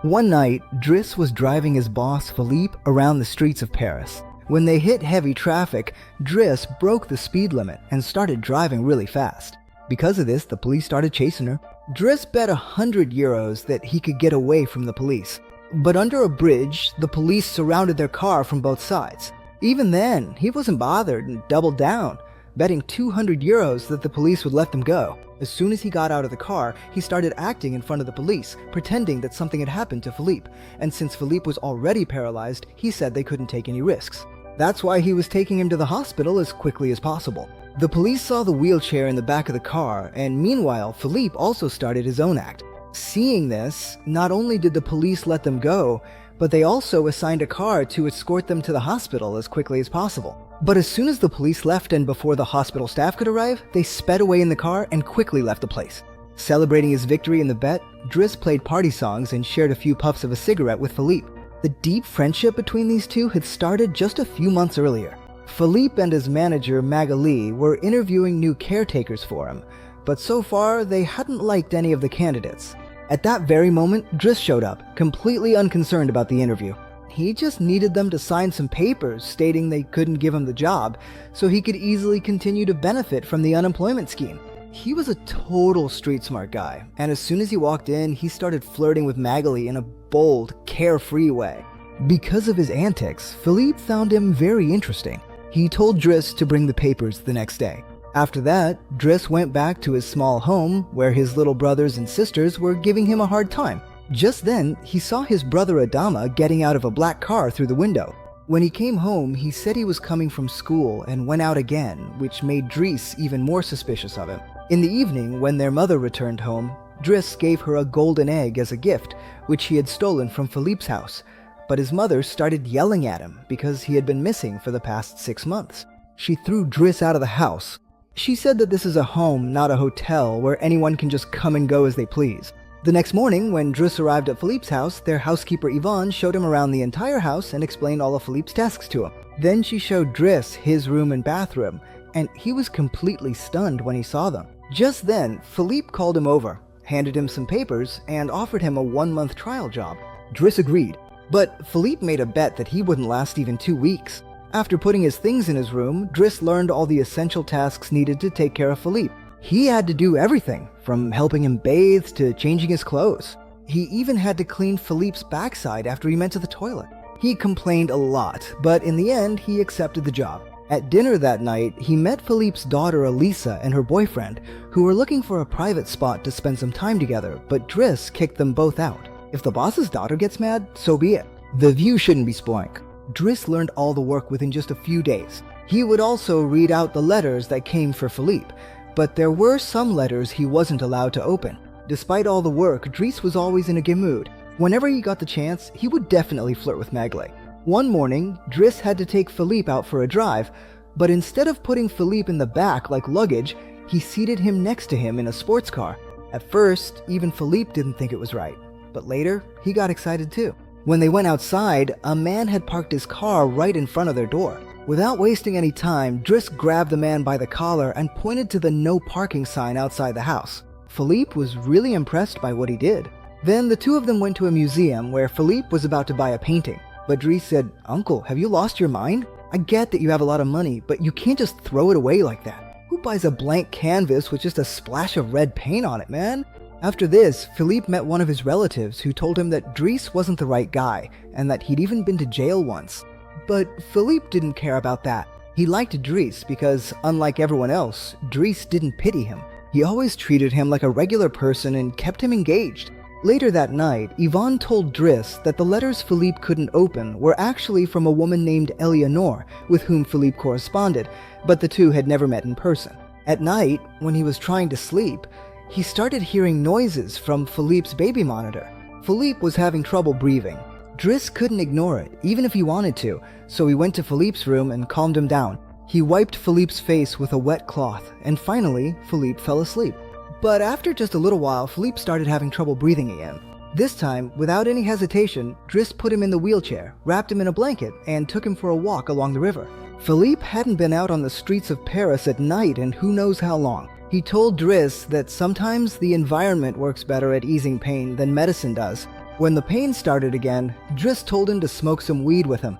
One night, Driss was driving his boss Philippe around the streets of Paris. When they hit heavy traffic, Driss broke the speed limit and started driving really fast. Because of this, the police started chasing her. Driss bet €100 that he could get away from the police. But under a bridge, the police surrounded their car from both sides. Even then, he wasn't bothered and doubled down, betting €200 that the police would let them go. As soon as he got out of the car, he started acting in front of the police, pretending that something had happened to Philippe. And since Philippe was already paralyzed, he said they couldn't take any risks. That's why he was taking him to the hospital as quickly as possible. The police saw the wheelchair in the back of the car, and meanwhile, Philippe also started his own act. Seeing this, not only did the police let them go, but they also assigned a car to escort them to the hospital as quickly as possible. But as soon as the police left and before the hospital staff could arrive, they sped away in the car and quickly left the place. Celebrating his victory in the bet, Driss played party songs and shared a few puffs of a cigarette with Philippe. The deep friendship between these two had started just a few months earlier. Philippe and his manager Magali were interviewing new caretakers for him, but so far they hadn't liked any of the candidates. At that very moment, Driss showed up, completely unconcerned about the interview. He just needed them to sign some papers stating they couldn't give him the job, so he could easily continue to benefit from the unemployment scheme. He was a total street-smart guy, and as soon as he walked in, he started flirting with Magali in a bold, carefree way. Because of his antics, Philippe found him very interesting. He told Driss to bring the papers the next day. After that, Driss went back to his small home, where his little brothers and sisters were giving him a hard time. Just then, he saw his brother Adama getting out of a black car through the window. When he came home, he said he was coming from school and went out again, which made Driss even more suspicious of him. In the evening, when their mother returned home, Driss gave her a golden egg as a gift, which he had stolen from Philippe's house. But his mother started yelling at him because he had been missing for the past 6 months. She threw Driss out of the house. She said that this is a home, not a hotel, where anyone can just come and go as they please. The next morning, when Driss arrived at Philippe's house, their housekeeper Yvonne showed him around the entire house and explained all of Philippe's tasks to him. Then she showed Driss his room and bathroom, and he was completely stunned when he saw them. Just then, Philippe called him over, handed him some papers, and offered him a 1-month trial job. Driss agreed, but Philippe made a bet that he wouldn't last even 2 weeks. After putting his things in his room, Driss learned all the essential tasks needed to take care of Philippe. He had to do everything, from helping him bathe to changing his clothes. He even had to clean Philippe's backside after he went to the toilet. He complained a lot, but in the end, he accepted the job. At dinner that night, he met Philippe's daughter Elisa and her boyfriend, who were looking for a private spot to spend some time together, but Driss kicked them both out. If the boss's daughter gets mad, so be it. The view shouldn't be spoiling. Driss learned all the work within just a few days. He would also read out the letters that came for Philippe, but there were some letters he wasn't allowed to open. Despite all the work, Driss was always in a good mood. Whenever he got the chance, he would definitely flirt with Magali. One morning, Driss had to take Philippe out for a drive, but instead of putting Philippe in the back like luggage, he seated him next to him in a sports car. At first, even Philippe didn't think it was right, but later, he got excited too. When they went outside, a man had parked his car right in front of their door. Without wasting any time, Driss grabbed the man by the collar and pointed to the no parking sign outside the house. Philippe was really impressed by what he did. Then the two of them went to a museum where Philippe was about to buy a painting. But Driss said, "Uncle, have you lost your mind? I get that you have a lot of money, but you can't just throw it away like that. Who buys a blank canvas with just a splash of red paint on it, man?" After this, Philippe met one of his relatives who told him that Driss wasn't the right guy and that he'd even been to jail once. But Philippe didn't care about that. He liked Driss because, unlike everyone else, Driss didn't pity him. He always treated him like a regular person and kept him engaged. Later that night, Yvonne told Driss that the letters Philippe couldn't open were actually from a woman named Eleanor, with whom Philippe corresponded, but the two had never met in person. At night, when he was trying to sleep, he started hearing noises from Philippe's baby monitor. Philippe was having trouble breathing. Driss couldn't ignore it, even if he wanted to, so he went to Philippe's room and calmed him down. He wiped Philippe's face with a wet cloth, and finally, Philippe fell asleep. But after just a little while, Philippe started having trouble breathing again. This time, without any hesitation, Driss put him in the wheelchair, wrapped him in a blanket, and took him for a walk along the river. Philippe hadn't been out on the streets of Paris at night in who knows how long. He told Driss that sometimes the environment works better at easing pain than medicine does. When the pain started again, Driss told him to smoke some weed with him.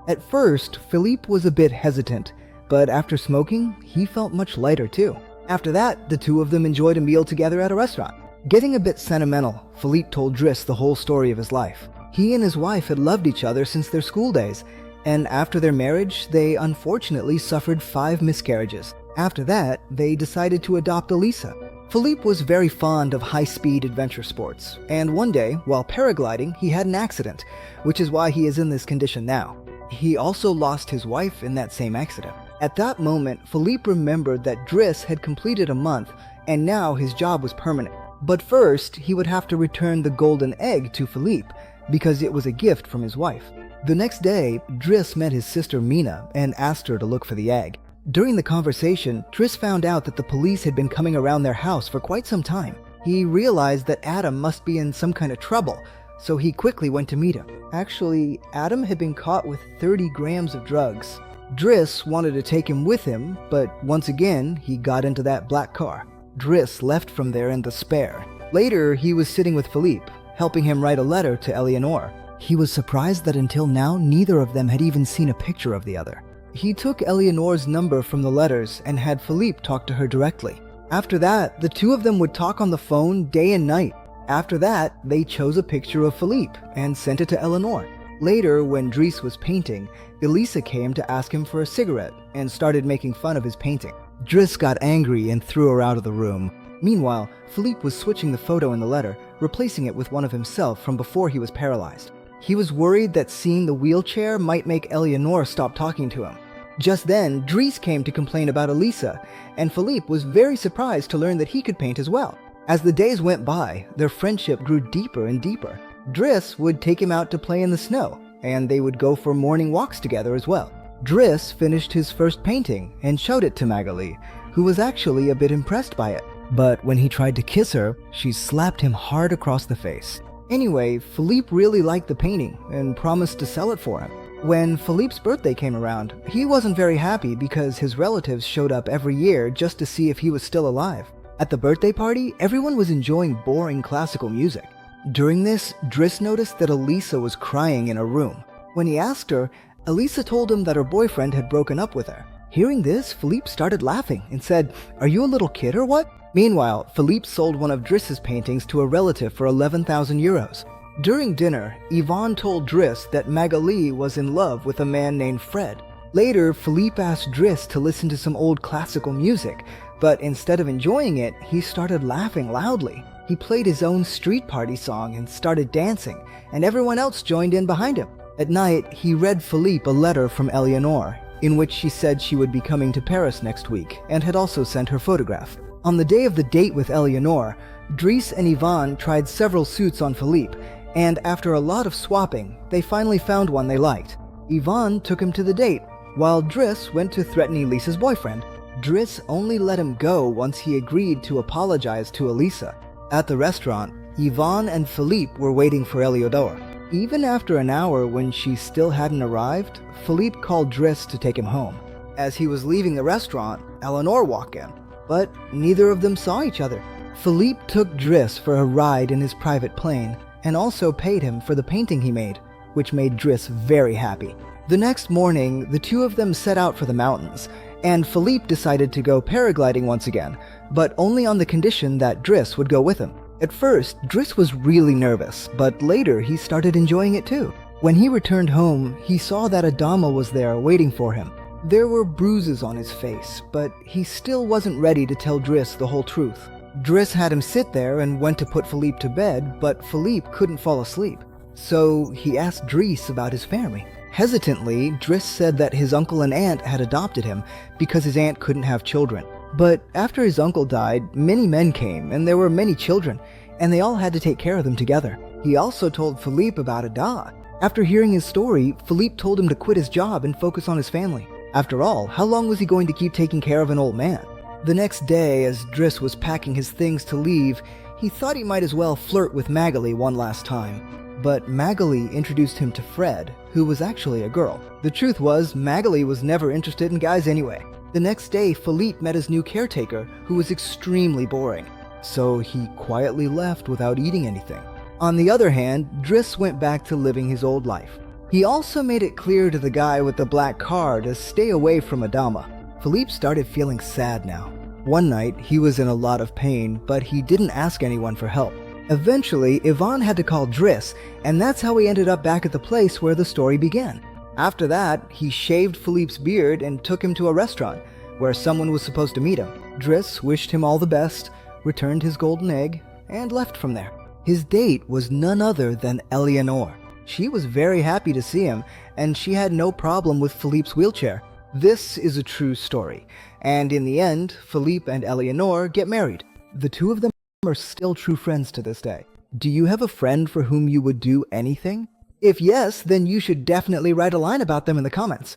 At first, Philippe was a bit hesitant, but after smoking, he felt much lighter too. After that, the two of them enjoyed a meal together at a restaurant. Getting a bit sentimental, Philippe told Driss the whole story of his life. He and his wife had loved each other since their school days, and after their marriage, they unfortunately suffered 5 miscarriages. After that, they decided to adopt Elisa. Philippe was very fond of high-speed adventure sports, and one day, while paragliding, he had an accident, which is why he is in this condition now. He also lost his wife in that same accident. At that moment, Philippe remembered that Driss had completed a month, and now his job was permanent. But first, he would have to return the golden egg to Philippe, because it was a gift from his wife. The next day, Driss met his sister Mina and asked her to look for the egg. During the conversation, Driss found out that the police had been coming around their house for quite some time. He realized that Adam must be in some kind of trouble, so he quickly went to meet him. Actually, Adam had been caught with 30 grams of drugs. Driss wanted to take him with him, but once again, he got into that black car. Driss left from there in despair. Later, he was sitting with Philippe, helping him write a letter to Eleanor. He was surprised that until now, neither of them had even seen a picture of the other. He took Eleanor's number from the letters and had Philippe talk to her directly. After that, the two of them would talk on the phone day and night. After that, they chose a picture of Philippe and sent it to Eleanor. Later, when Driss was painting, Elisa came to ask him for a cigarette and started making fun of his painting. Driss got angry and threw her out of the room. Meanwhile, Philippe was switching the photo in the letter, replacing it with one of himself from before he was paralyzed. He was worried that seeing the wheelchair might make Eleanor stop talking to him. Just then, Driss came to complain about Elisa, and Philippe was very surprised to learn that he could paint as well. As the days went by, their friendship grew deeper and deeper. Driss would take him out to play in the snow, and they would go for morning walks together as well. Driss finished his first painting and showed it to Magali, who was actually a bit impressed by it. But when he tried to kiss her, she slapped him hard across the face. Anyway, Philippe really liked the painting and promised to sell it for him. When Philippe's birthday came around, he wasn't very happy because his relatives showed up every year just to see if he was still alive. At the birthday party, everyone was enjoying boring classical music. During this, Driss noticed that Elisa was crying in her room. When he asked her, Elisa told him that her boyfriend had broken up with her. Hearing this, Philippe started laughing and said, "Are you a little kid or what?" Meanwhile, Philippe sold one of Driss's paintings to a relative for 11,000 euros. During dinner, Yvonne told Driss that Magali was in love with a man named Fred. Later, Philippe asked Driss to listen to some old classical music, but instead of enjoying it, he started laughing loudly. He played his own street party song and started dancing, and everyone else joined in behind him. At night, he read Philippe a letter from Eleanor, in which she said she would be coming to Paris next week, and had also sent her photograph. On the day of the date with Eleanor, Driss and Yvonne tried several suits on Philippe, and after a lot of swapping, they finally found one they liked. Yvonne took him to the date, while Driss went to threaten Elisa's boyfriend. Driss only let him go once he agreed to apologize to Elisa. At the restaurant, Yvonne and Philippe were waiting for Eleodor. Even after an hour when she still hadn't arrived, Philippe called Driss to take him home. As he was leaving the restaurant, Eleanor walked in, but neither of them saw each other. Philippe took Driss for a ride in his private plane and also paid him for the painting he made, which made Driss very happy. The next morning, the two of them set out for the mountains, and Philippe decided to go paragliding once again, but only on the condition that Driss would go with him. At first, Driss was really nervous, but later he started enjoying it too. When he returned home, he saw that Adama was there waiting for him. There were bruises on his face, but he still wasn't ready to tell Driss the whole truth. Driss had him sit there and went to put Philippe to bed, but Philippe couldn't fall asleep. So he asked Driss about his family. Hesitantly, Driss said that his uncle and aunt had adopted him because his aunt couldn't have children. But after his uncle died, many men came, and there were many children, and they all had to take care of them together. He also told Philippe about Ada. After hearing his story, Philippe told him to quit his job and focus on his family. After all, how long was he going to keep taking care of an old man? The next day, as Driss was packing his things to leave, he thought he might as well flirt with Magali one last time. But Magali introduced him to Fred, who was actually a girl. The truth was, Magali was never interested in guys anyway. The next day, Philippe met his new caretaker, who was extremely boring. So he quietly left without eating anything. On the other hand, Driss went back to living his old life. He also made it clear to the guy with the black car to stay away from Adama. Philippe started feeling sad now. One night, he was in a lot of pain, but he didn't ask anyone for help. Eventually, Yvonne had to call Driss, and that's how he ended up back at the place where the story began. After that, he shaved Philippe's beard and took him to a restaurant, where someone was supposed to meet him. Driss wished him all the best, returned his golden egg, and left from there. His date was none other than Eleanor. She was very happy to see him, and she had no problem with Philippe's wheelchair. This is a true story, and in the end, Philippe and Eleanor get married. The two of them are still true friends to this day. Do you have a friend for whom you would do anything? If yes, then you should definitely write a line about them in the comments.